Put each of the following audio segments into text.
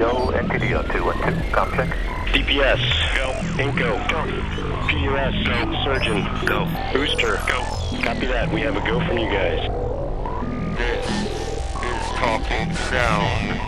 Indio, NPDO 212, com check. DPS, go. Inco, go. PUS, go. Surgeon, go. Booster, go. Copy that. We have a go from you guys. This is Talking Sound.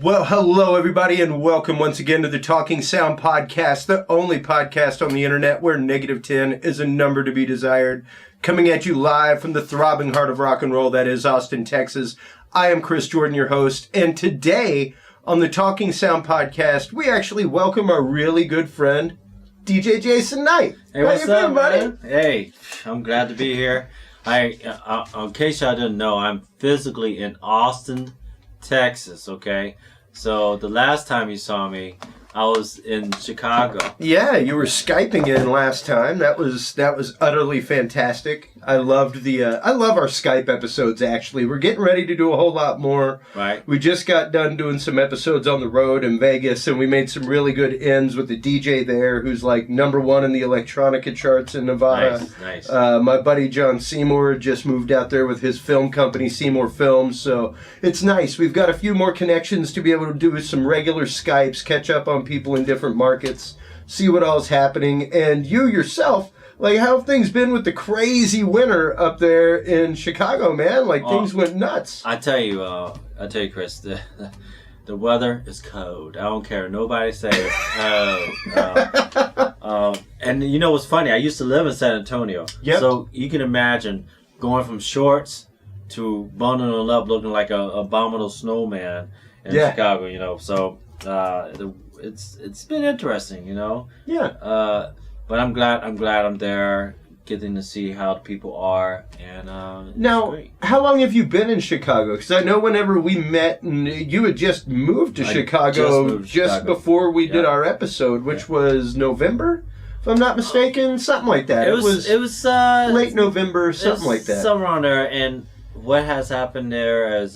Well, hello everybody, and welcome once again to the Talking Sound Podcast, the only podcast on the internet where negative 10 is a number to be desired. Coming at you live from the throbbing heart of rock and roll, that is Austin, Texas. I am Chris Jordan, your host, and today on the Talking Sound Podcast, we actually welcome our really good friend, DJ Jason Knight. Hey, what's up, buddy? man? Hey, I'm glad to be here. In case y'all didn't know, I'm physically in Austin, Texas, okay? So the last time you saw me, I was in Chicago. Yeah, you were Skyping in last time. That was utterly fantastic. I love our Skype episodes, actually. We're getting ready to do a whole lot more. Right. We just got done doing some episodes on the road in Vegas, and we made some really good ends with the DJ there, who's like #1 in the electronica charts in Nevada. Nice. My buddy John Seymour just moved out there with his film company, Seymour Films, so it's nice. We've got a few more connections to be able to do some regular Skypes, catch up on people in different markets, see what all's happening. And you yourself, like, how have things been with the crazy winter up there in Chicago, man? Like, things went nuts. I tell you, Chris, the weather is cold. I don't care. Nobody say it's cold. And you know what's funny? I used to live in San Antonio. Yep. So you can imagine going from shorts to bundling up looking like a abominable snowman in Chicago, you know. So it's been interesting, you know. Yeah. But I'm glad I'm there, getting to see how the people are, and now, great. How long have you been in Chicago? Because I know whenever we met, and you had just moved to Chicago just before we did our episode, which was November, if I'm not mistaken, something like that. It was late November, something like that. Somewhere on there. And what has happened there is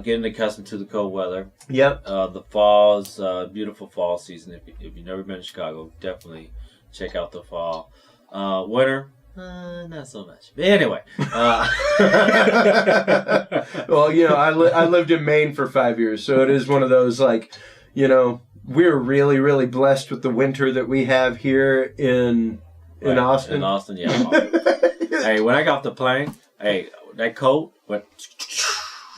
getting accustomed to the cold weather. Yep. The fall's beautiful fall season. If you've never been to Chicago, definitely check out the fall. Winter, not so much. But anyway. Well, you know, I lived in Maine for 5 years, so it is one of those, like, you know, we're really, really blessed with the winter that we have here in Austin. In Austin, yeah. Hey, when I got off the plane, that coat went...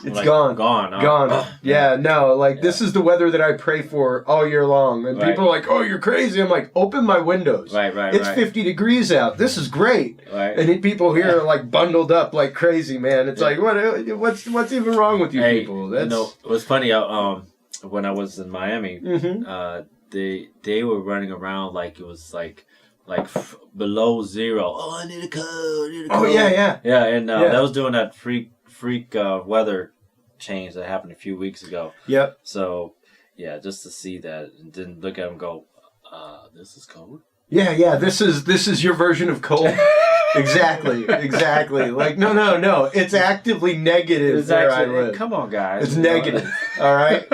It's like, gone. Gone. Yeah, no, like, this is the weather that I pray for all year long. And people are like, oh, you're crazy. I'm like, open my windows. Right. It's 50 degrees out. This is great. Right. And people here are, like, bundled up like crazy, man. It's like, what's even wrong with you people? You know, it was funny, when I was in Miami, they were running around like it was like below zero. Oh, I need a coat. Oh, yeah. Yeah, and that was doing that freak weather change that happened a few weeks ago. Yep. So, yeah, just to see that and then look at them and go, this is cold? Yeah, this is your version of cold. Exactly. Like, no. It's actively negative where I live. Come on, guys. It's negative, all right?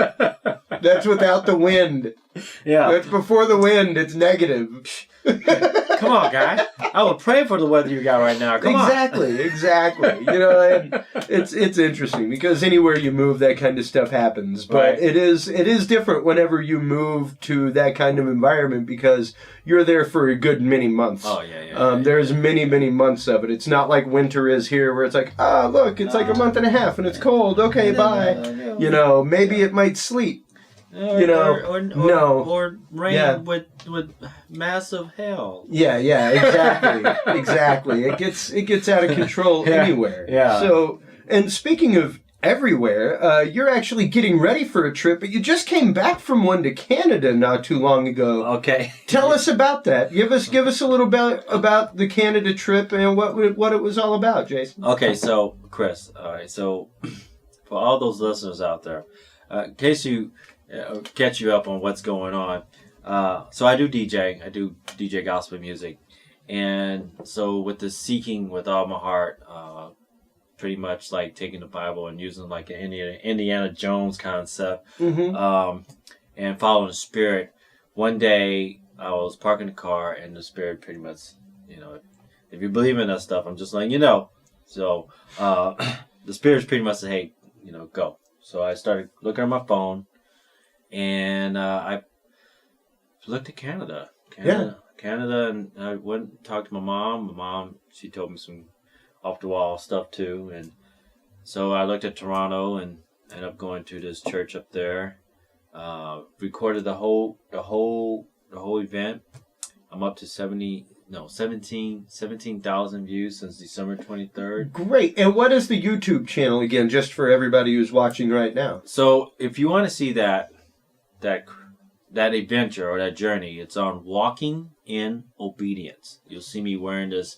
That's without the wind. Yeah. That's before the wind. It's negative. Come on, guys. I will pray for the weather you got right now. Come on. Exactly. You know, and it's interesting because anywhere you move, that kind of stuff happens. But it is different whenever you move to that kind of environment because you're there for a good many months. Oh, yeah. There's many months of it. It's not like winter is here where it's like, look, it's like a month and a half and it's cold. Okay, bye. No. You know, maybe it might sleet. Or rain with massive hail. Yeah, exactly. It gets out of control anywhere. Yeah. So, and speaking of everywhere, you're actually getting ready for a trip, but you just came back from one to Canada not too long ago. Okay. Tell us about that. Give us a little bit about the Canada trip and what it was all about, Jason. Okay, so Chris, all right. So for all those listeners out there, in case you catch you up on what's going on. So I do DJ gospel music. And so with the seeking with all my heart, pretty much like taking the Bible and using like an Indiana Jones concept, and following the Spirit. One day I was parking the car and the Spirit pretty much, you know, if you believe in that stuff, I'm just letting you know. So the Spirit's pretty much said, hey, you know, go. So I started looking at my phone, and I looked at Canada. Canada, and I went and talked to my mom. My mom, she told me some off-the-wall stuff too, and so I looked at Toronto and ended up going to this church up there. Recorded the whole event. I'm up to 17,000 views since December 23rd. Great. And what is the YouTube channel again, just for everybody who's watching right now? So if you want to see that adventure or that journey, it's on Walking in Obedience. You'll see me wearing this,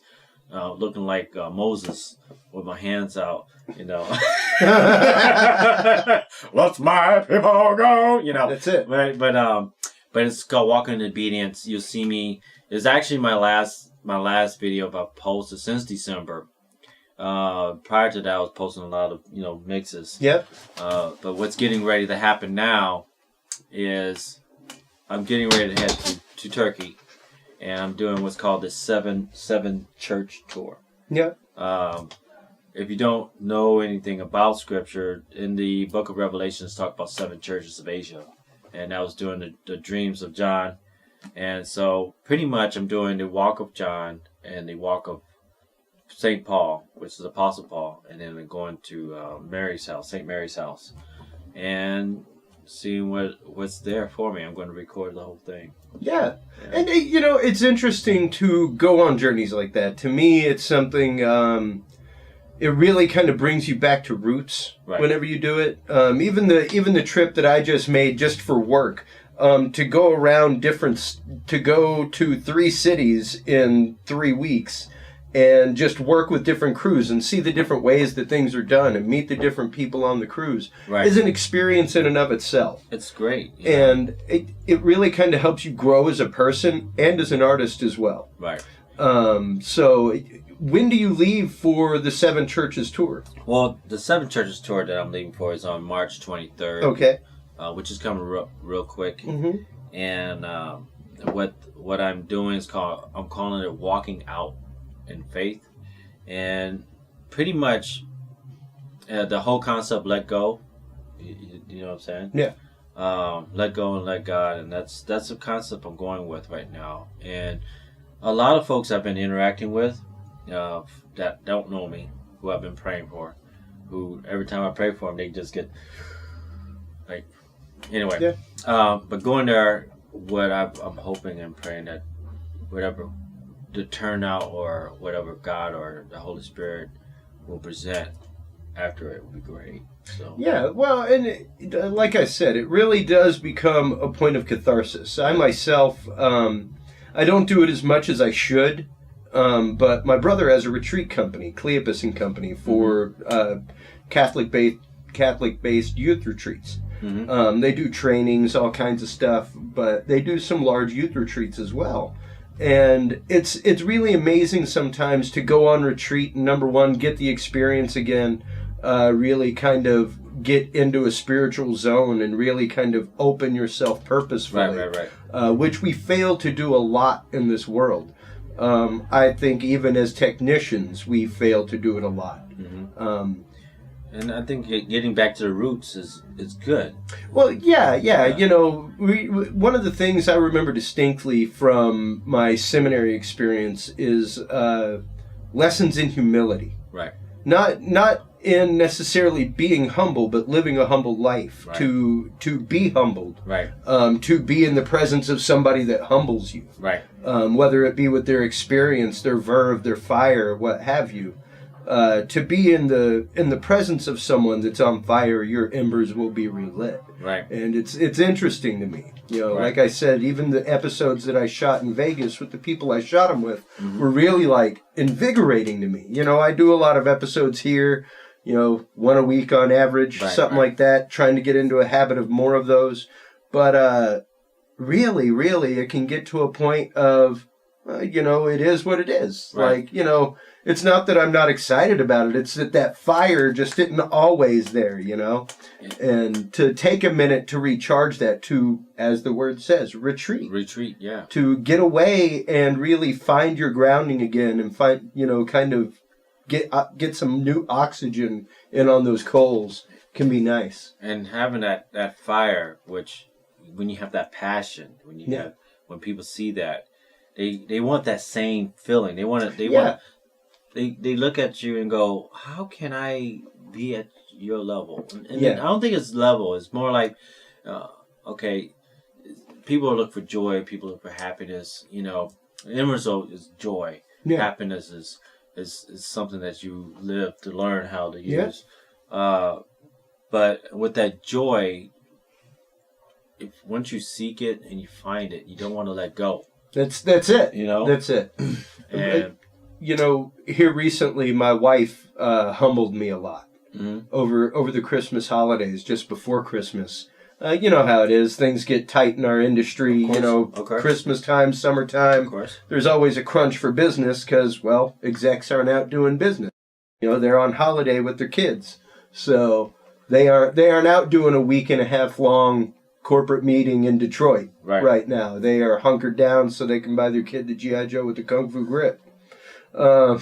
looking like Moses with my hands out, you know. Let's my people go, you know. That's it. Right, but it's called Walking in Obedience. You'll see me. It's actually my last video I've posted since December. Prior to that, I was posting a lot of mixes. Yep. But what's getting ready to happen now is I'm getting ready to head to Turkey, and I'm doing what's called the seven church tour. Yep. If you don't know anything about Scripture, in the Book of Revelations, talk about 7 churches of Asia, and I was doing the dreams of John, and so pretty much I'm doing the walk of John and the walk of St. Paul, which is Apostle Paul, and then I'm going to Mary's house, St. Mary's house, and seeing what's there for me. I'm going to record the whole thing. Yeah. And, it's interesting to go on journeys like that. To me, it's something, it really kind of brings you back to roots whenever you do it. Even the trip that I just made just for work, to go around to go to 3 cities in 3 weeks and just work with different crews and see the different ways that things are done and meet the different people on the cruise is an experience in and of itself. It's great. And it really kind of helps you grow as a person and as an artist as well. Right. So when do you leave for the 7 Churches tour? Well, the 7 Churches tour that I'm leaving for is on March 23rd. Okay. Which is coming real quick. Mm-hmm. And what I'm doing is I'm calling it Walking Out in Faith, and pretty much the whole concept, let go. You know what I'm saying? Yeah. Let go and let God, and that's the concept I'm going with right now. And a lot of folks I've been interacting with that don't know me, who I've been praying for, who every time I pray for them, they just get like, anyway. Yeah. But going there, what I'm hoping and praying that whatever the turnout or whatever God or the Holy Spirit will present after it will be great. So yeah, well, and like I said, it really does become a point of catharsis. I myself, I don't do it as much as I should, but my brother has a retreat company, Cleopas and Company, for Catholic-based youth retreats. Mm-hmm. They do trainings, all kinds of stuff, but they do some large youth retreats as well. And it's really amazing sometimes to go on retreat and, number one, get the experience again, really kind of get into a spiritual zone and really kind of open yourself purposefully, which we fail to do a lot in this world. I think even as technicians, we fail to do it a lot. Mm-hmm. And I think getting back to the roots is good. Well, yeah. One of the things I remember distinctly from my seminary experience is lessons in humility. Right. Not in necessarily being humble, but living a humble life. Right. To be humbled. Right. To be in the presence of somebody that humbles you. Right. Whether it be with their experience, their verve, their fire, what have you. To be in the presence of someone that's on fire, your embers will be relit. Right. And it's interesting to me. Like I said, even the episodes that I shot in Vegas with the people I shot them with were really like invigorating to me. I do a lot of episodes here, one a week on average, something like that, trying to get into a habit of more of those. But really, it can get to a point of, it is what it is. Right. Like, it's not that I'm not excited about it. It's that fire just isn't always there, And to take a minute to recharge that, to, as the word says, retreat. Retreat, yeah. To get away and really find your grounding again and find, kind of get some new oxygen in on those coals can be nice. And having that fire, which when you have that passion, when people see that, they want that same feeling. They want they look at you and go, how can I be at your level? And I don't think it's level. It's more like, okay, people look for joy. People look for happiness. The end result is joy. Yeah. Happiness is something that you live to learn how to use. But with that joy, once you seek it and you find it, you don't want to let go. That's it. That's it. And here recently, my wife humbled me a lot over the Christmas holidays, just before Christmas. You know how it is. Things get tight in our industry. Christmas time, summertime. Of course. There's always a crunch for business because, execs aren't out doing business. They're on holiday with their kids. So they aren't out doing a week and a half long corporate meeting in Detroit right now. They are hunkered down so they can buy their kid the G.I. Joe with the Kung Fu grip. But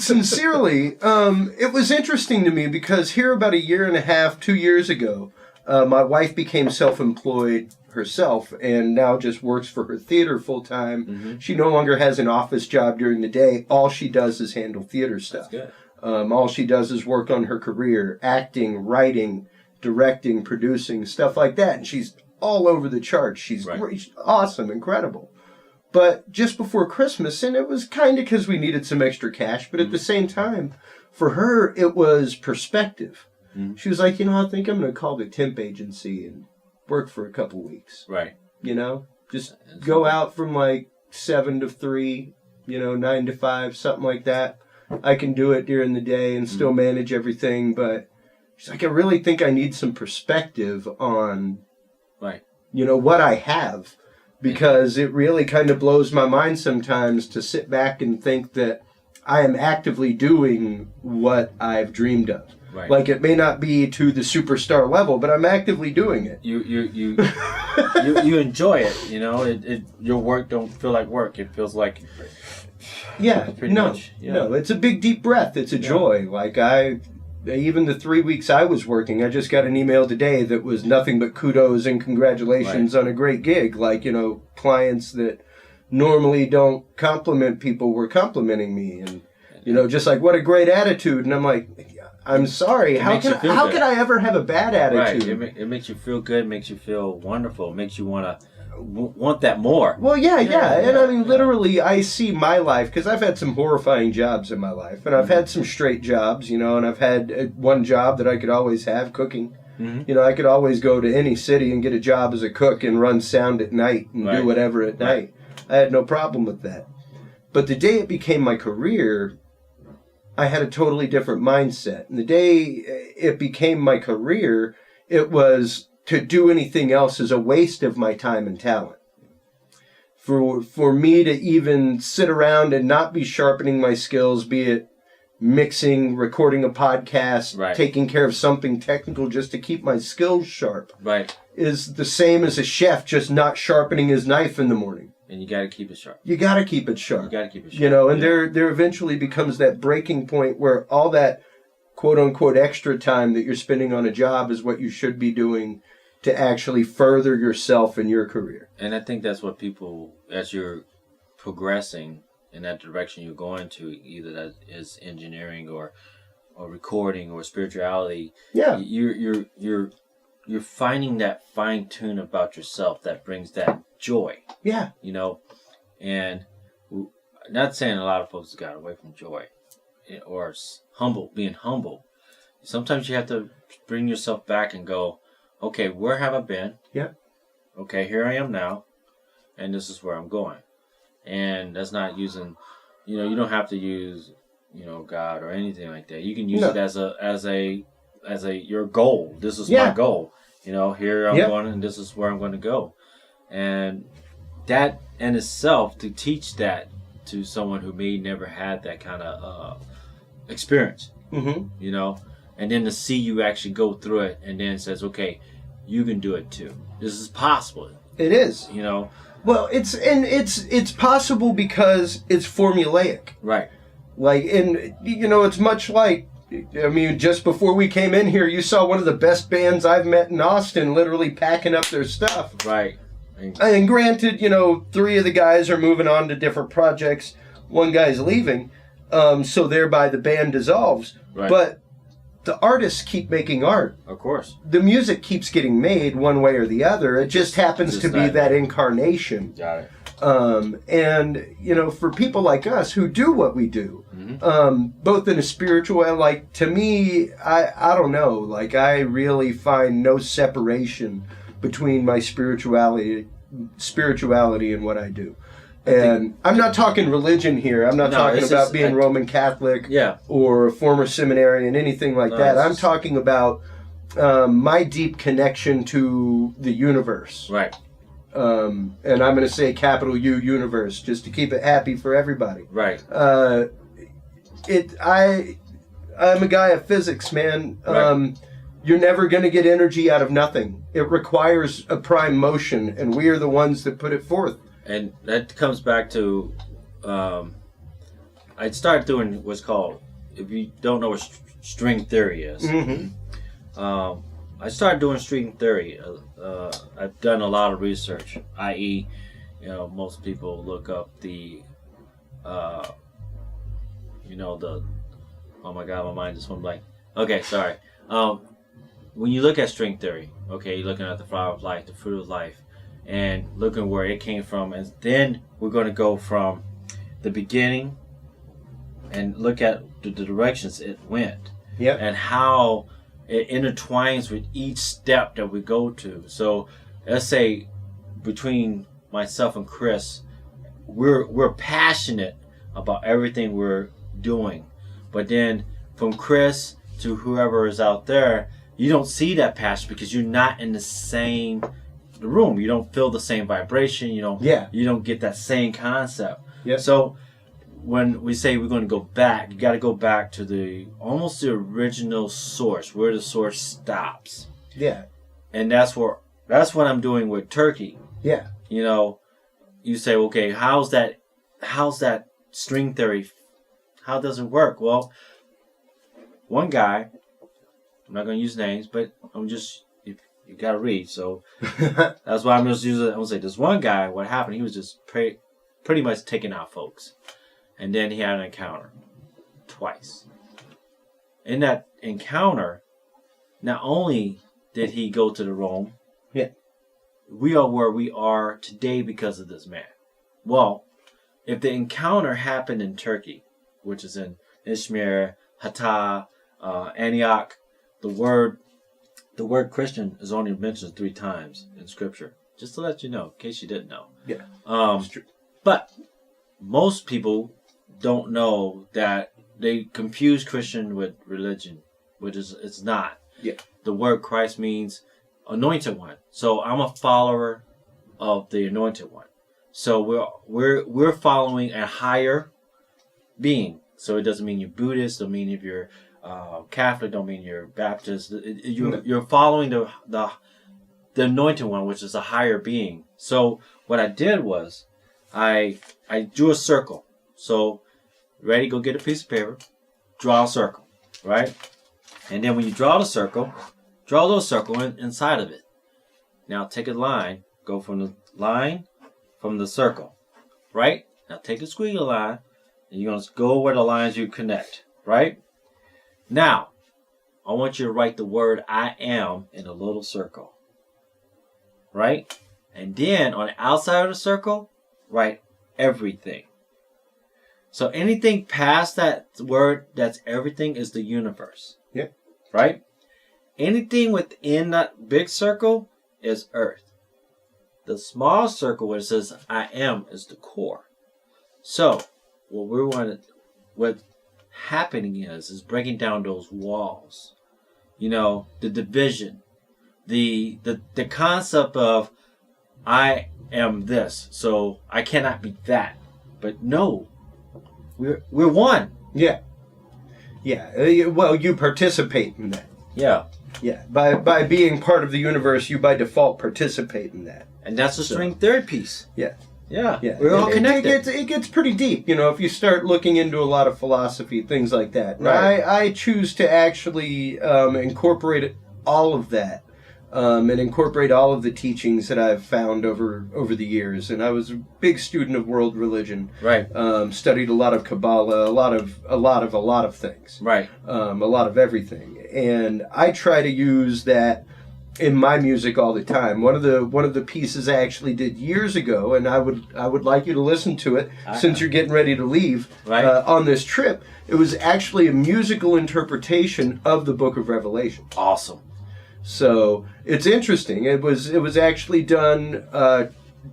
sincerely, it was interesting to me because here about 1.5 years, 2 years ago, my wife became self-employed herself and now just works for her theater full time. Mm-hmm. She no longer has an office job during the day. All she does is handle theater stuff. That's good. All she does is work on her career, acting, writing, directing, producing, stuff like that. And she's all over the charts. She's awesome, incredible. But just before Christmas, and it was kind of because we needed some extra cash, but at the same time, for her, it was perspective. Mm-hmm. She was like, I think I'm going to call the temp agency and work for a couple weeks. Right. Just go out from like 7 to 3, 9 to 5, something like that. I can do it during the day and still manage everything, but she's like, I really think I need some perspective on, what I have. Because it really kind of blows my mind sometimes to sit back and think that I am actively doing what I've dreamed of. Right. Like it may not be to the superstar level, but I'm actively doing it. You enjoy it. Your work don't feel like work. It feels like No, it's a big deep breath. It's a joy. Like even the 3 weeks I was working, I just got an email today that was nothing but kudos and congratulations on a great gig. Like, clients that normally don't compliment people were complimenting me. And, just like, what a great attitude. And I'm like, I'm sorry. How could I ever have a bad attitude? Right. It makes you feel good, makes you feel wonderful, it makes you want that more. Well, yeah. And I mean, literally, I see my life, because I've had some horrifying jobs in my life, and I've had some straight jobs, and I've had one job that I could always have, cooking. Mm-hmm. I could always go to any city and get a job as a cook and run sound at night and do whatever at night. I had no problem with that. But the day it became my career, I had a totally different mindset. And the day it became my career, it was to do anything else is a waste of my time and talent. For me to even sit around and not be sharpening my skills, be it mixing, recording a podcast, taking care of something technical just to keep my skills sharp, is the same as a chef just not sharpening his knife in the morning. And you got to keep it sharp. You got to keep it sharp. And there eventually becomes that breaking point where all that quote-unquote extra time that you're spending on a job is what you should be doing to actually further yourself in your career. And I think that's what people, as you're progressing in that direction you're going to, either that is engineering or recording or spirituality, you're finding that fine tune about yourself that brings that joy. Yeah. And not saying a lot of folks got away from joy or being humble. Sometimes you have to bring yourself back and go, okay, where have I been? Yeah. Okay, here I am now, and this is where I'm going. And that's not using, you don't have to use, God or anything like that. You can use it as a your goal. This is my goal. Here I'm going, and this is where I'm going to go. And that in itself, to teach that to someone who may never had that kind of experience, and then to see you actually go through it, and then says, okay, you can do it too. This is possible. It is. Well, it's possible because it's formulaic. Right. Like, and it's much like, I mean, just before we came in here, you saw one of the best bands I've met in Austin literally packing up their stuff. Right. And granted, 3 of the guys are moving on to different projects. 1 guy's leaving, so thereby the band dissolves. Right. But the artists keep making art. Of course. The music keeps getting made one way or the other. It just happens to be that incarnation. Got it. And, for people like us who do what we do, both in a spiritual and, like, to me, I don't know, like, I really find no separation between my spirituality and what I do. And I'm not talking religion here. I'm not talking about being Roman Catholic or a former seminarian, anything like that. I'm talking about my deep connection to the universe. Right. And I'm going to say capital U universe, just to keep it happy for everybody. Right. I'm a guy of physics, man. Right. You're never going to get energy out of nothing. It requires a prime motion, and we are the ones that put it forth. And that comes back to, I started doing what's called, if you don't know what string theory is, I started doing string theory. I've done a lot of research, i.e., most people look up the, oh my God, my mind just went blank. Okay, sorry. When you look at string theory, okay, you're looking at the flower of life, the fruit of life, and looking where it came from, and then we're going to go from the beginning and look at the directions it went, and how it intertwines with each step that we go to. So let's say between myself and Chris, we're passionate about everything we're doing, but then from Chris to whoever is out there, you don't see that passion because you're not in the same room. You don't feel the same vibration. You don't get that same concept. So when we say we're going to go back, you got to go back to almost the original source, where the source stops. And that's what I'm doing with Turkey. You say, okay, how's that string theory? How does it work? Well, one guy, I'm not going to use names, but you got to read, so that's why I'm just using it. I'm going to say this one guy, what happened, he was just pretty much taking out folks. And then he had an encounter twice. In that encounter, not only did he go to the Rome, we are where we are today because of this man. Well, if the encounter happened in Turkey, which is in Izmir, Hatta, Antioch, the word Christian is only mentioned 3 times in Scripture. Just to let you know, in case you didn't know. That's true. But most people don't know that they confuse Christian with religion, which it's not. The word Christ means anointed one. So I'm a follower of the anointed one. So we're following a higher being. So it doesn't mean you're Buddhist, don't mean if you're Catholic, don't mean you're Baptist. You're following the anointed one, which is a higher being. So what I did was I drew a circle. So ready, go get a piece of paper, draw a circle, right? And then when you draw the circle, draw a little circle inside of it. Now take a line, go from the line from the circle, right? Now take a squiggly line, and you're going to go where the lines you connect, right? Now, I want you to write the word I am in a little circle, right? And then on the outside of the circle, write everything. So anything past that word that's everything is the universe. Right? Anything within that big circle is earth. The small circle where it says I am is the core. So what happening is breaking down those walls. The division. The concept of I am this, so I cannot be that. But no. We're one. Well, you participate in that. By being part of the universe, you by default participate in that. And that's the string third piece. Yeah. Yeah. Yeah. We're all connected. It gets pretty deep, if you start looking into a lot of philosophy, things like that. Right. I choose to actually incorporate all of that. And incorporate all of the teachings that I've found over the years. And I was a big student of world religion. Right. Studied a lot of Kabbalah, a lot of things. Right. A lot of everything. And I try to use that in my music all the time. One of the pieces I actually did years ago, and I would like you to listen to it since you're getting ready to leave on this trip. It was actually a musical interpretation of the Book of Revelation. Awesome. So it's interesting. It was actually done,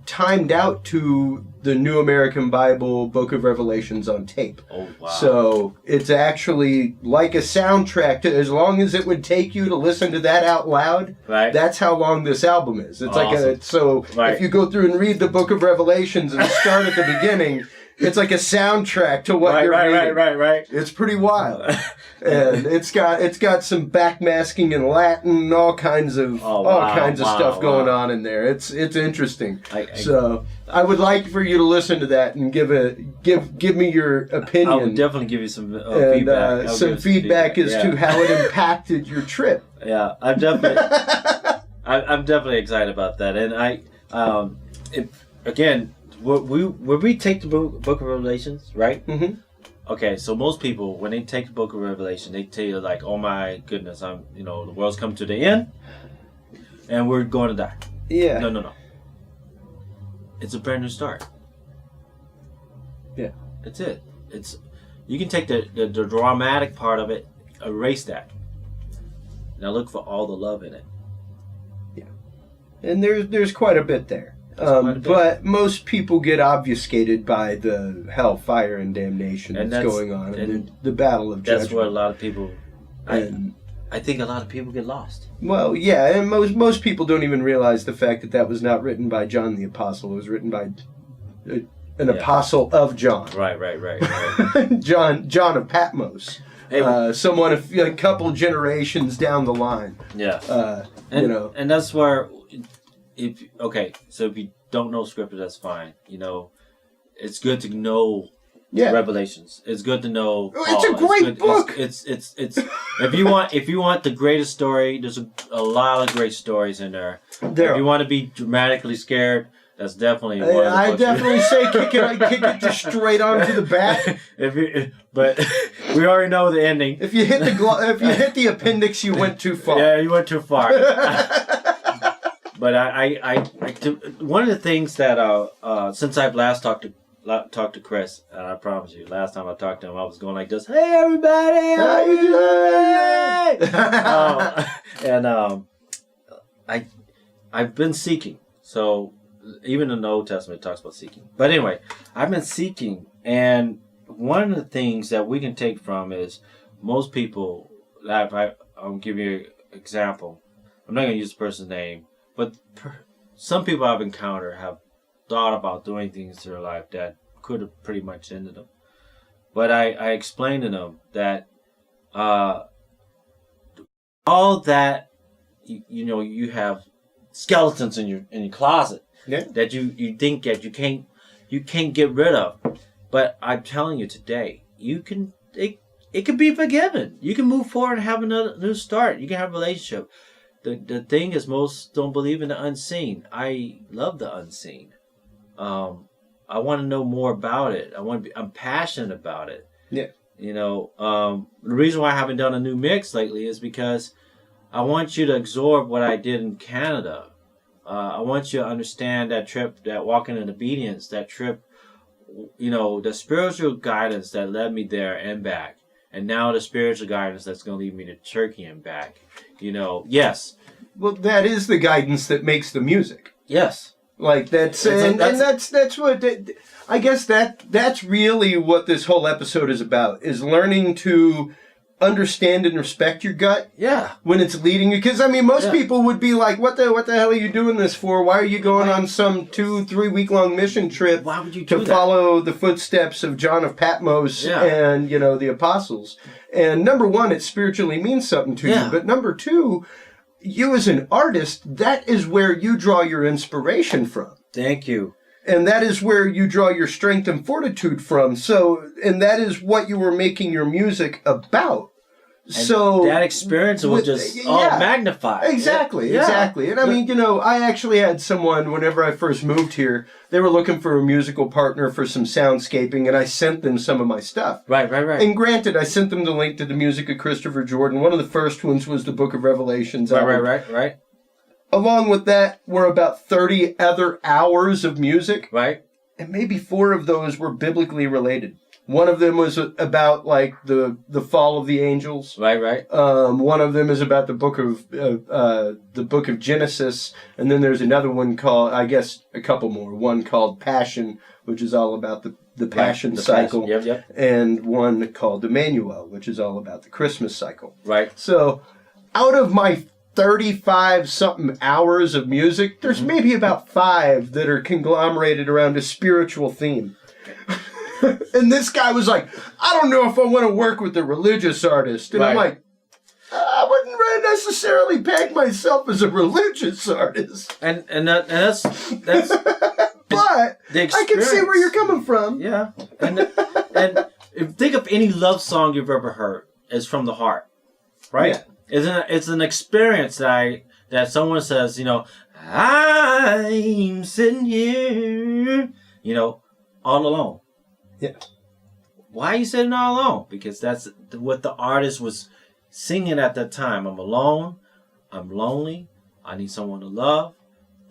timed out to the New American Bible Book of Revelations on tape. Oh, wow. So it's actually like a soundtrack. As long as it would take you to listen to that out loud, that's how long this album is. It's awesome. If you go through and read the Book of Revelations and start at the beginning, it's like a soundtrack to what you're reading. Right. It's pretty wild. And it's got some backmasking in Latin, all kinds of stuff going on in there. It's interesting. So I would like for you to listen to that and give me your opinion. I would definitely give you some feedback. Some feedback as to how it impacted your trip. Yeah, I'm definitely excited about that. And when we take the book of Revelations, right? Mm-hmm. Okay, so most people, when they take the Book of Revelation, they tell you like, "Oh my goodness, the world's come to the end, and we're going to die." Yeah. No. It's a brand new start. Yeah. That's it. You can take the dramatic part of it, erase that. Now look for all the love in it. Yeah. And there's quite a bit there. But most people get obfuscated by the hellfire and damnation that's going on, and the battle of judgment. That's where a lot of people. I think a lot of people get lost. Well, yeah, and most people don't even realize the fact that was not written by John the Apostle. It was written by an apostle of John. Right. John of Patmos. Hey, someone a couple generations down the line. Yeah. And that's where. So if you don't know scripture, that's fine. It's good to know Revelations. It's good to know Paul. It's a great book. It's if you want the greatest story, there's a lot of great stories in there. If you want to be dramatically scared, that's definitely one of the I definitely say kick it just straight onto the back. But we already know the ending. If you hit the appendix, you went too far. Yeah, you went too far. But one of the things that since I've last talked to Chris, and I promise you, last time I talked to him, I was going like this: "Hey everybody, how you doing?" I've been seeking. So even in the Old Testament, it talks about seeking. But anyway, I've been seeking, and one of the things that we can take from is most people. I'll give you an example. I'm not going to use the person's name. But some people I've encountered have thought about doing things in their life that could have pretty much ended them. But I explained to them that all that you have skeletons in your closet that you think that you can't get rid of. But I'm telling you today, it can be forgiven. You can move forward and have another new start. You can have a relationship. The thing is, most don't believe in the unseen. I love the unseen. I want to know more about it. I'm passionate about it. Yeah. The reason why I haven't done a new mix lately is because I want you to absorb what I did in Canada. I want you to understand that trip, that walking in obedience, that trip, the spiritual guidance that led me there and back. And now the spiritual guidance that's going to lead me to Turkey and back. Yes. Well, that is the guidance that makes the music. Yes. Like that's what I guess that's really what this whole episode is about, is learning to understand and respect your gut. Yeah. When it's leading you, because most people would be like, what the hell are you doing this for? Why are you going on some 2-3 week long mission trip? Why would you do to follow the footsteps of John of Patmos and the apostles? And number one, it spiritually means something to you. But number two, you as an artist, that is where you draw your inspiration from. Thank you. And that is where you draw your strength and fortitude from. So, and that is what you were making your music about. And so that experience was just magnified. Exactly, exactly. And I mean, I actually had someone, whenever I first moved here, they were looking for a musical partner for some soundscaping, and I sent them some of my stuff. Right. And granted, I sent them the link to the music of Christopher Jordan. One of the first ones was the Book of Revelations. Right. Along with that were about 30 other hours of music. Right. And maybe 4 of those were biblically related. One of them was about like the fall of the angels. Right. One of them is about the book of Genesis, and then there's another one called, I guess, a couple more. One called Passion, which is all about the Passion cycle. Passion. Yep. And one called Emmanuel, which is all about the Christmas cycle. Right. So, out of my 35 something hours of music, there's maybe about 5 that are conglomerated around a spiritual theme. And this guy was like, I don't know if I want to work with a religious artist. And I'm like, I wouldn't really necessarily peg myself as a religious artist. And that's but I can see where you're coming from. Yeah. And if think of any love song you've ever heard, it's from the heart. Right? Yeah. It's an experience that someone says, I'm sitting here, all alone. Yeah. Why are you sitting all alone? Because that's what the artist was singing at that time. I'm alone. I'm lonely. I need someone to love.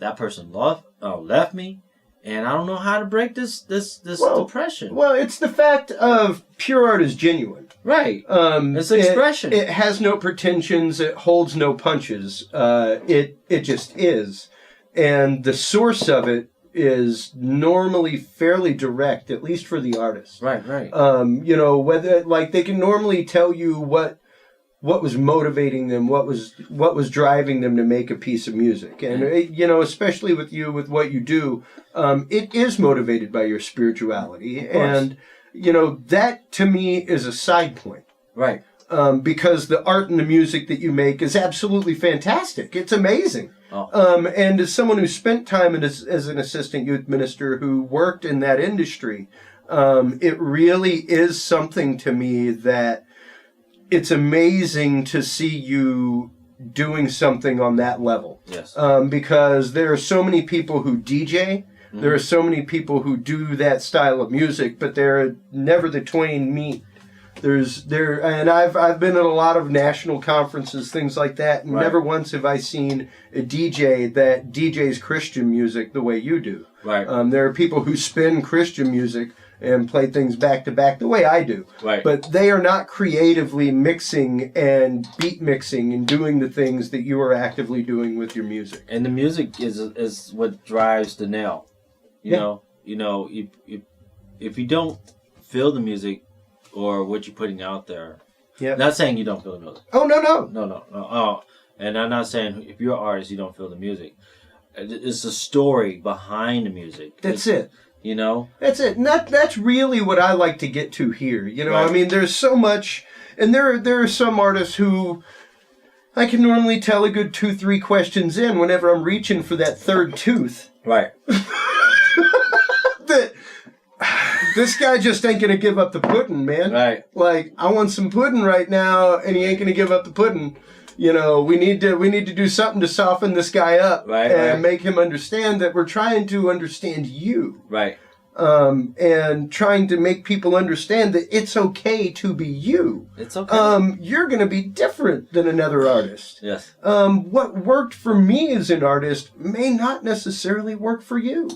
That person left me, and I don't know how to break this depression. Well, it's the fact of pure art is genuine. Right. It's expression. It has no pretensions. It holds no punches. It just is, and the source of it is normally fairly direct, at least for the artist. Right. Whether like they can normally tell you what was motivating them, what was driving them to make a piece of music, and especially with what you do, it is motivated by your spirituality, and that to me is a side point. Right. Because the art and the music that you make is absolutely fantastic. It's amazing. Oh. And as someone who spent time as an assistant youth minister who worked in that industry, it really is something to me that it's amazing to see you doing something on that level. Yes. Because there are so many people who DJ. Mm-hmm. There are so many people who do that style of music, but they're never the twain meet. And I've been at a lot of national conferences, things like that, and never once have I seen a DJ that DJs Christian music the way you do. Right. There are people who spin Christian music and play things back to back the way I do. Right. But they are not creatively mixing and beat mixing and doing the things that you are actively doing with your music. And the music is what drives the nail. You know, if you don't feel the music or what you're putting out there. Yeah. Not saying you don't feel the music. Oh, no. No. Oh, and I'm not saying if you're an artist, you don't feel the music. It's the story behind the music. That's it. That's it. And that's really what I like to get to here. Right. I mean, there's so much, and there are some artists who I can normally tell a good 2-3 questions in whenever I'm reaching for that third tooth. Right. That this guy just ain't gonna give up the pudding, man. Right. Like, I want some pudding right now, and he ain't gonna give up the pudding. We need to do something to soften this guy up and make him understand that we're trying to understand you. Right. And trying to make people understand that it's okay to be you. It's okay. You're gonna be different than another artist. Yes. What worked for me as an artist may not necessarily work for you.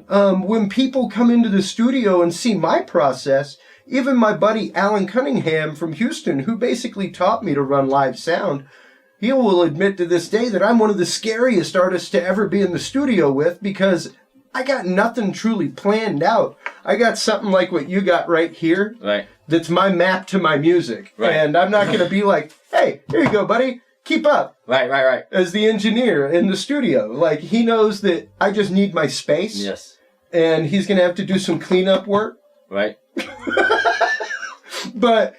When people come into the studio and see my process, even my buddy Alan Cunningham from Houston, who basically taught me to run live sound, he will admit to this day that I'm one of the scariest artists to ever be in the studio with, because I got nothing truly planned out. I got something like what you got right here. Right. That's my map to my music. Right. And I'm not going to be like, hey, here you go, buddy. Keep up. Right. As the engineer in the studio. Like, he knows that I just need my space. Yes. And he's going to have to do some cleanup work. Right. But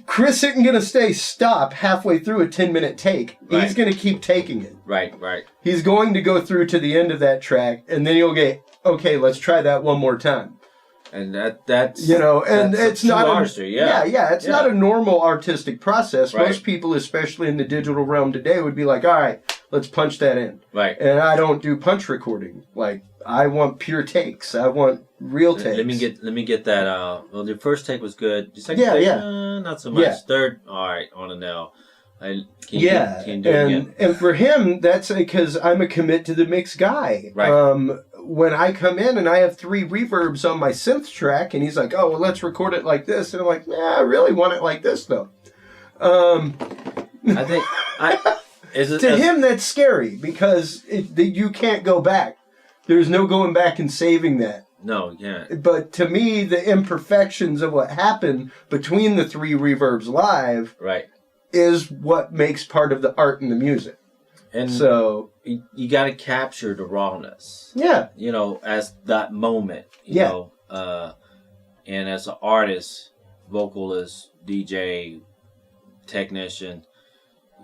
Chris isn't going to stop halfway through a 10-minute take. Right. He's going to keep taking it. Right. He's going to go through to the end of that track, and then you'll get, okay, let's try that one more time. And that's and that's it's not artistry, it's not a normal artistic process. Right. Most people, especially in the digital realm today, would be like, all right, let's punch that in. Right. And I don't do punch recording. Like, I want pure takes. I want real takes. Let me get that. Well, the first take was good. The second take, not so much. Yeah. Third, all right, on a nail. Can do it again. And for him, that's because I'm a commit to the mix guy. Right. When I come in and I have 3 reverbs on my synth track, and he's like, "Oh, well, let's record it like this," and I'm like, "Nah, I really want it like this, though." I think to him that's scary because you can't go back. There's no going back and saving that. No, you can't. But to me, the imperfections of what happened between the 3 reverbs live, right, is what makes part of the art and the music. And so you got to capture the rawness. Yeah. As that moment. You know, and as an artist, vocalist, DJ, technician,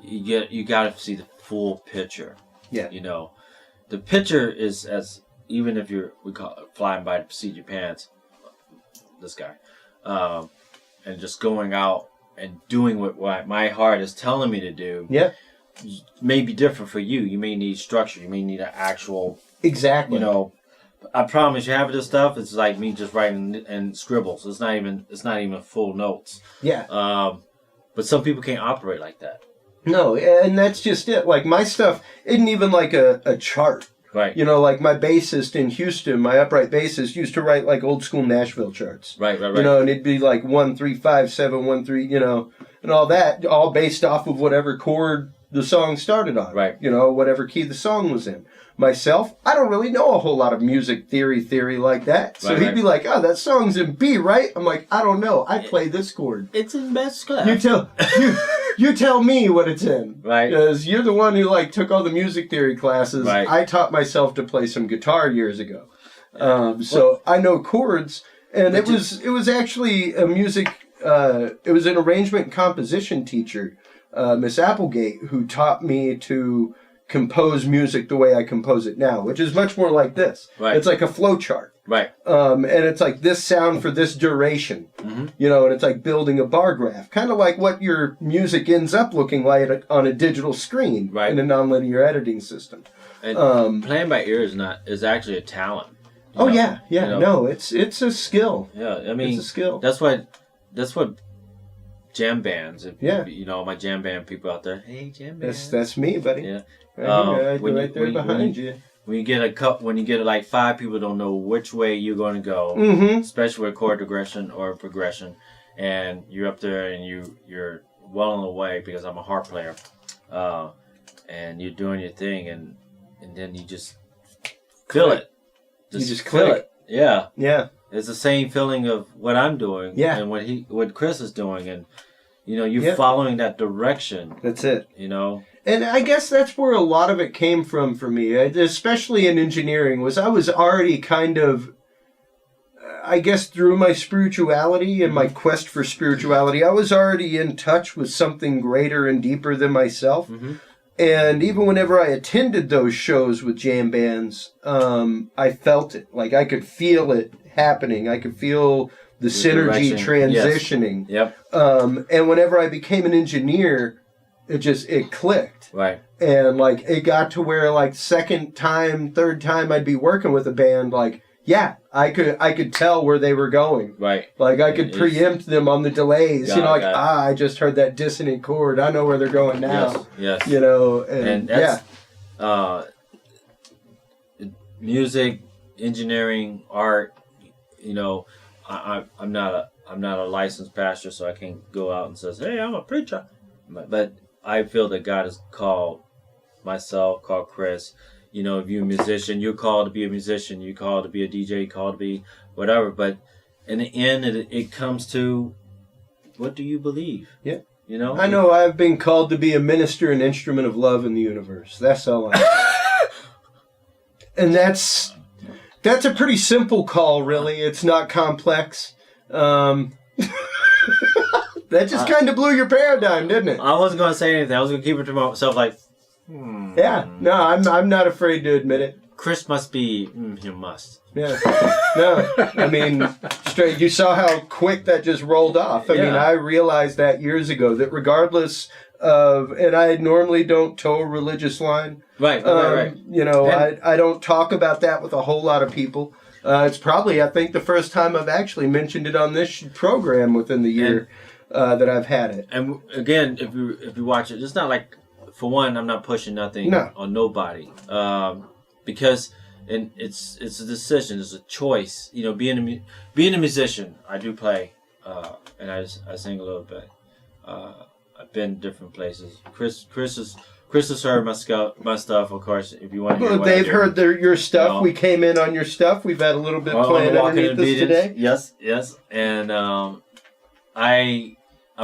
you got to see the full picture. Yeah. The picture is even if we call it flying by the seat of your pants, this guy, and just going out and doing what my heart is telling me to do. Yeah. May be different for you. You may need structure. You may need an actual. Exactly. I promise you, having this stuff, it's like me just writing and scribbles. It's not even full notes. Yeah. But some people can't operate like that. No, and that's just it. Like, my stuff isn't even like a chart. Right. Like my bassist in Houston, my upright bassist, used to write like old school Nashville charts. Right. And it'd be like 1 3 5 7 1 3, and all that, all based off of whatever chord the song started on. Right. Whatever key the song was in. Myself, I don't really know a whole lot of music theory like that. So he'd be like, "Oh, that song's in B, right?" I'm like, "I don't know. I play this chord." It's in best class. You tell me what it's in. Right. Because you're the one who took all the music theory classes. Right. I taught myself to play some guitar years ago. So I know chords, and it was actually a music. It was an arrangement and composition teacher, Miss Applegate, who taught me to compose music the way I compose it now, which is much more like this. Right. It's like a flow chart. Right. And it's like this sound for this duration. Mm-hmm. And it's like building a bar graph. Kind of like what your music ends up looking like on a digital screen in a nonlinear editing system. And playing by ear is actually a talent. Yeah. No, it's a skill. Yeah, I mean, it's a skill. That's what jam bands. My jam band people out there. Hey, jam bands. That's me, buddy. Yeah. Right there behind you. When you get like 5 people don't know which way you're going to go, especially with chord progression or progression, and you're up there and you're well on the way because I'm a harp player, and you're doing your thing, and then you just feel it. You just feel click. it. Yeah. Yeah. It's the same feeling of what I'm doing and what Chris is doing, and you're following that direction. That's it. And I guess that's where a lot of it came from for me, especially in engineering, was I was already kind of, I guess through my spirituality and my quest for spirituality, I was already in touch with something greater and deeper than myself. Mm-hmm. And even whenever I attended those shows with jam bands, I felt it. Like I could feel it happening. I could feel the synergy transitioning. Yes. Yep. And whenever I became an engineer, it clicked. Right. And it got to where second time, third time I'd be working with a band, I could tell where they were going. Right. I could preempt them on the delays. I just heard that dissonant chord. I know where they're going now. Yes. And that's music, engineering, art. I'm not a licensed pastor, so I can't go out and says, "Hey, I'm a preacher." But I feel that God has called myself, called Chris. If you're a musician, you're called to be a musician. You're called to be a DJ. You're called to be whatever. But in the end, it comes to, what do you believe? Yeah. I know I've been called to be a minister and instrument of love in the universe. That's all I know. And that's a pretty simple call, really. It's not complex. That just kind of blew your paradigm, didn't it? I wasn't going to say anything. I was going to keep it to myself like, Yeah. No, I'm not afraid to admit it. Chris must be, he must. Yeah. No, I mean, straight. You saw how quick that just rolled off. I mean, I realized that years ago that regardless of, and I normally don't toe a religious line. Right. You know, I don't talk about that with a whole lot of people. It's probably, I think, the first time I've actually mentioned it on this program within the year that I've had it. And again, if you watch it, it's not like, for one, I'm not pushing nothing on nobody, because it's a decision, it's a choice. You know, being a musician, I do play, and I sing a little bit. I've been different places. Chris has heard my stuff, of course. If you want to hear what they've heard your stuff. We came in on your stuff. We've had a little bit playing underneath this today. Yes. And I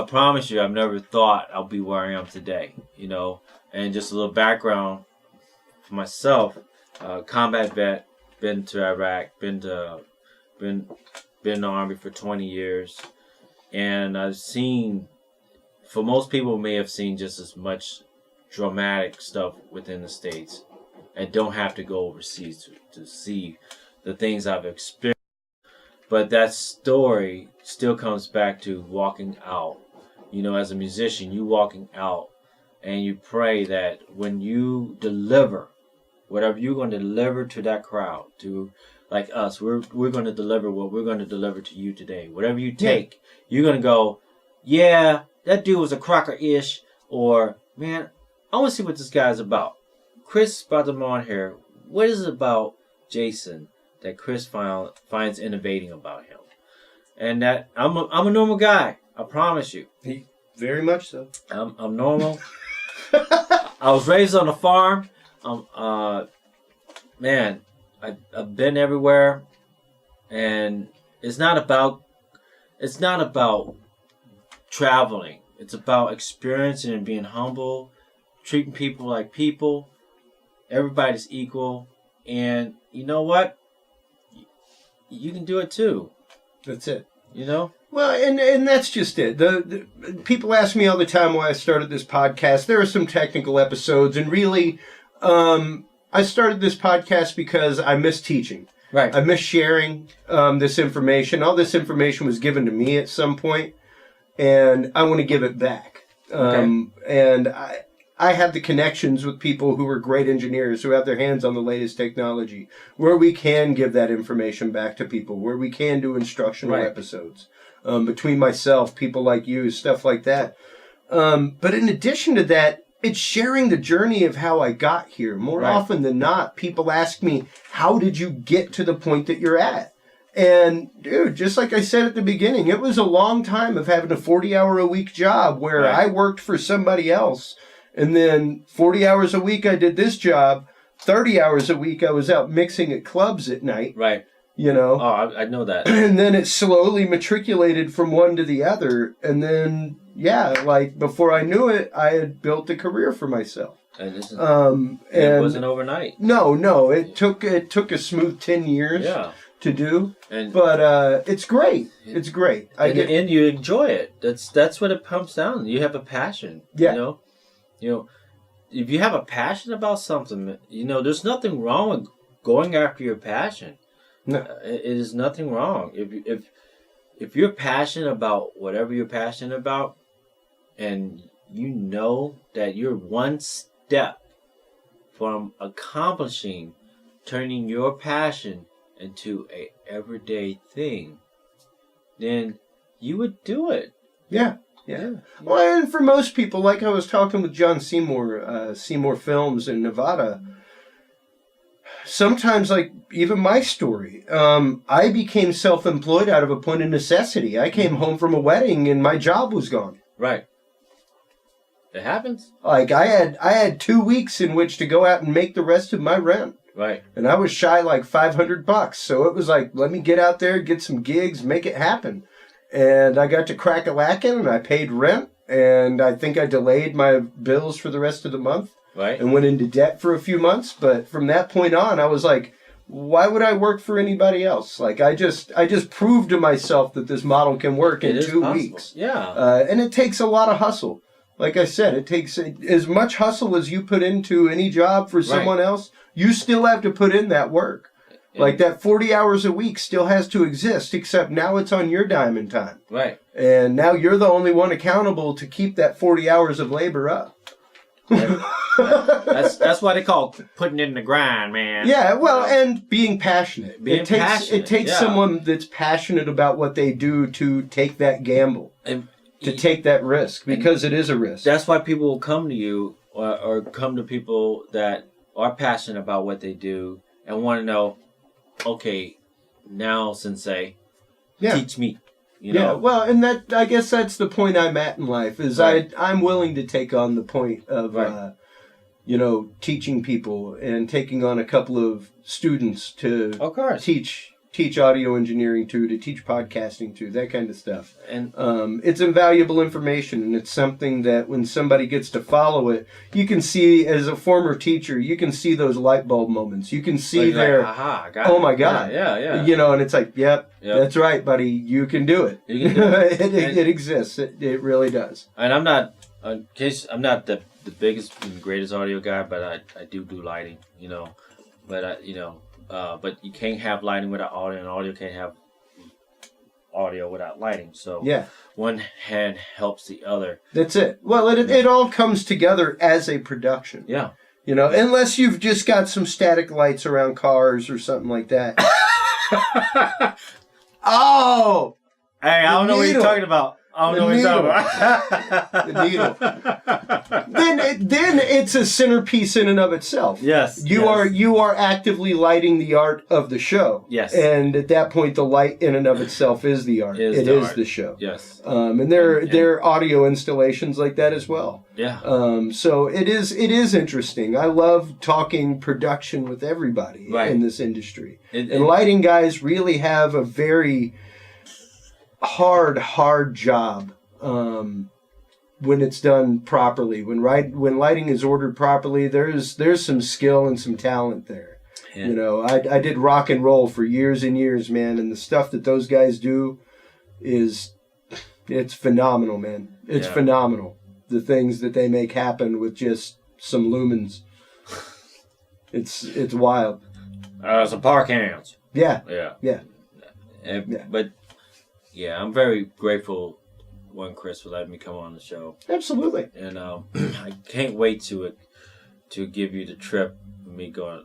promise you, I've never thought I'll be where I am today. You know, and just a little background for myself: combat vet, been to Iraq, been in the Army for 20 years, and I've seen. For most people, may have seen just as much dramatic stuff within the States and don't have to go overseas to see the things I've experienced. But that story still comes back to walking out. You know, as a musician, you walking out and you pray that when you deliver, whatever you're going to deliver to that crowd, to like us, we're going to deliver what we're going to deliver to you today. Whatever you take, you're going to go, yeah, that dude was a crocker-ish, or, man, I want to see what this guy's about. Chris brought them on here. What is it about Jason that Chris finds innovating about him? And that I'm a normal guy. I promise you. Very much so. I'm normal. I was raised on a farm. Man, I've been everywhere, and it's not about traveling. It's about experiencing and being humble, treating people like people. Everybody's equal, and you know what? You can do it too. That's it. You know? Well, and that's just it. The people ask me all the time why I started this podcast. There are some technical episodes, and really, I started this podcast because I miss teaching. Right. I miss sharing this information. All this information was given to me at some point, and I want to give it back. And I have the connections with people who are great engineers who have their hands on the latest technology, where we can give that information back to people, where we can do instructional episodes. Between myself, people like you, stuff like that. But in addition to that, it's sharing the journey of how I got here. More often than not, people ask me, how did you get to the point that you're at? And, dude, just like I said at the beginning, it was a long time of having a 40-hour-a-week job where I worked for somebody else. And then 40 hours a week I did this job. 30 hours a week I was out mixing at clubs at night. Right. You know? Oh, I know that. And then it slowly matriculated from one to the other. And then, like before I knew it, I had built a career for myself. And it wasn't overnight. No. It took a smooth 10 years to do. But it's great. It's great. And you enjoy it. That's what it pumps down. You have a passion. Yeah. You know, if you have a passion about something, there's nothing wrong with going after your passion. No, it is nothing wrong. If you're passionate about whatever you're passionate about, and you know that you're one step from accomplishing turning your passion into a everyday thing, then you would do it. Yeah. Well, and for most people, like I was talking with John Seymour, Seymour Films in Nevada, sometimes, like even my story, I became self-employed out of a point of necessity. I came home from a wedding and my job was gone. Right. It happens. Like I had 2 weeks in which to go out and make the rest of my rent. Right. And I was shy like $500, so it was like, let me get out there, get some gigs, make it happen. And I got to crack-a-lackin', and I paid rent, and I think I delayed my bills for the rest of the month. Right. And went into debt for a few months. But from that point on, I was like, why would I work for anybody else? Like, I just proved to myself that this model can work in 2 weeks. Yeah. And it takes a lot of hustle. Like I said, it takes as much hustle as you put into any job for someone else. You still have to put in that work. Like, that 40 hours a week still has to exist, except now it's on your dime and time. Right. And now you're the only one accountable to keep that 40 hours of labor up. That's why they call putting in the grind, man. Yeah, well, and being passionate. It takes someone that's passionate about what they do to take that gamble, to take that risk, because it is a risk. That's why people will come to you or come to people that are passionate about what they do and want to know, okay, now, Sensei, teach me. You know? Yeah, well, and that, I guess that's the point I'm at in life, is I'm willing to take on the point of, teaching people and taking on a couple of students to teach audio engineering to teach podcasting to, that kind of stuff. And it's invaluable information, and it's something that when somebody gets to follow it, you can see, as a former teacher, you can see those light bulb moments. You can see oh my God. Yeah. And it's like, yep. That's right, buddy. You can do it. You can do it. It exists. It really does. And I'm not, in case I'm not the biggest and greatest audio guy, but I do lighting, but but you can't have lighting without audio, and audio can't have audio without lighting. So one hand helps the other. That's it. Well, it all comes together as a production. Yeah. Unless you've just got some static lights around cars or something like that. Oh! Hey, I don't know what you're talking about. I don't know what you're talking about. The needle. Then it's a centerpiece in and of itself. Yes. You are actively lighting the art of the show. Yes. And at that point, the light in and of itself is the art. It is the show. Yes. And there are audio installations like that as well. Yeah. So it is interesting. I love talking production with everybody in this industry. And lighting guys really have a very hard job when it's done properly. When lighting is ordered properly, there's some skill and some talent there. Yeah. I did rock and roll for years and years, man, and the stuff that those guys do it's phenomenal, man. It's phenomenal. The things that they make happen with just some lumens. It's wild. Some park hands. Yeah. But yeah, I'm very grateful, Chris, for letting me come on the show. Absolutely. And I can't wait to give you the trip. Me going,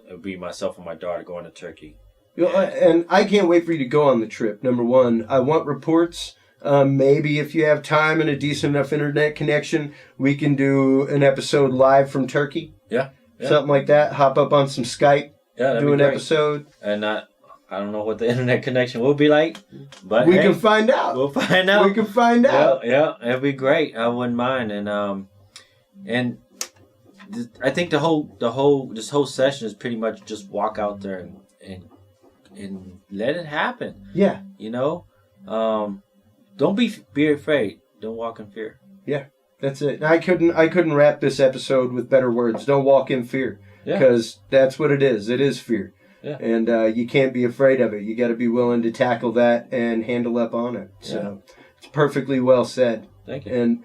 it'll be myself and my daughter going to Turkey. And I can't wait for you to go on the trip. Number one, I want reports. Maybe if you have time and a decent enough internet connection, we can do an episode live from Turkey. Yeah. Something like that. Hop up on some Skype. Yeah, do an episode. And I don't know what the internet connection will be like, but we can find out. We'll find out. We can find out. Yeah, it'd be great. I wouldn't mind. And I think this whole session is pretty much just walk out there and let it happen. Yeah. Don't be afraid. Don't walk in fear. Yeah, that's it. I couldn't wrap this episode with better words. Don't walk in fear, because that's what it is. It is fear. Yeah. And you can't be afraid of it. You got to be willing to tackle that and handle up on it. So it's perfectly well said. Thank you. And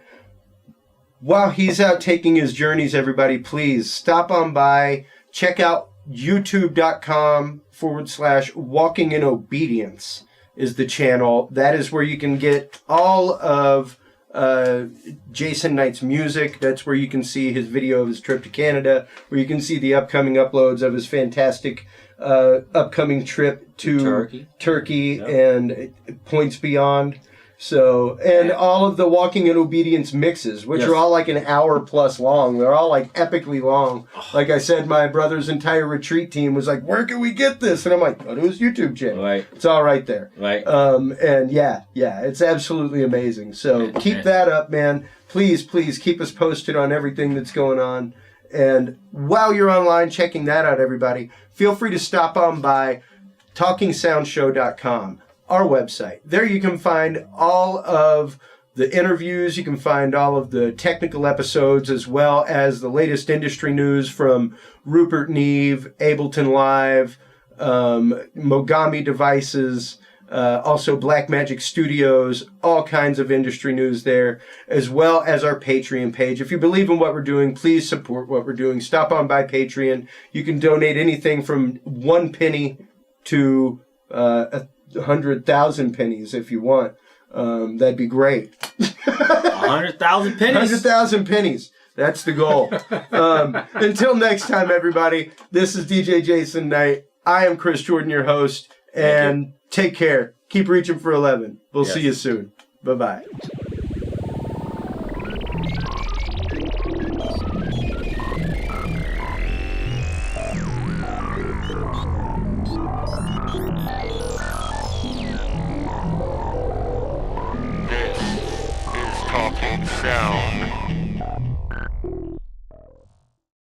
while he's out taking his journeys, everybody, please stop on by. Check out youtube.com/walking in obedience is the channel. That is where you can get all of Jason Knight's music. That's where you can see his video of his trip to Canada, where you can see the upcoming uploads of his fantastic upcoming trip to Turkey and points beyond. So, and all of the Walking in Obedience mixes, which are all like an hour plus long. They're all like epically long. Like I said, my brother's entire retreat team was like, where can we get this? And I'm like, go to his YouTube channel. Right. It's all right there. Right. And yeah, it's absolutely amazing. So keep that up, man. Please keep us posted on everything that's going on. And while you're online checking that out, everybody, feel free to stop on by talkingsoundshow.com. Our website. There you can find all of the interviews. You can find all of the technical episodes, as well as the latest industry news from Rupert Neve, Ableton Live, Mogami Devices, also Blackmagic Studios, all kinds of industry news there, as well as our Patreon page. If you believe in what we're doing, please support what we're doing. Stop on by Patreon. You can donate anything from 1 penny to 100,000 pennies if you want. That'd be great. 100,000 pennies. 100,000 pennies. That's the goal. Until next time, everybody, this is DJ Jason Knight. I am Chris Jordan, your host, and take care. Keep reaching for 11. We'll see you soon. Bye-bye.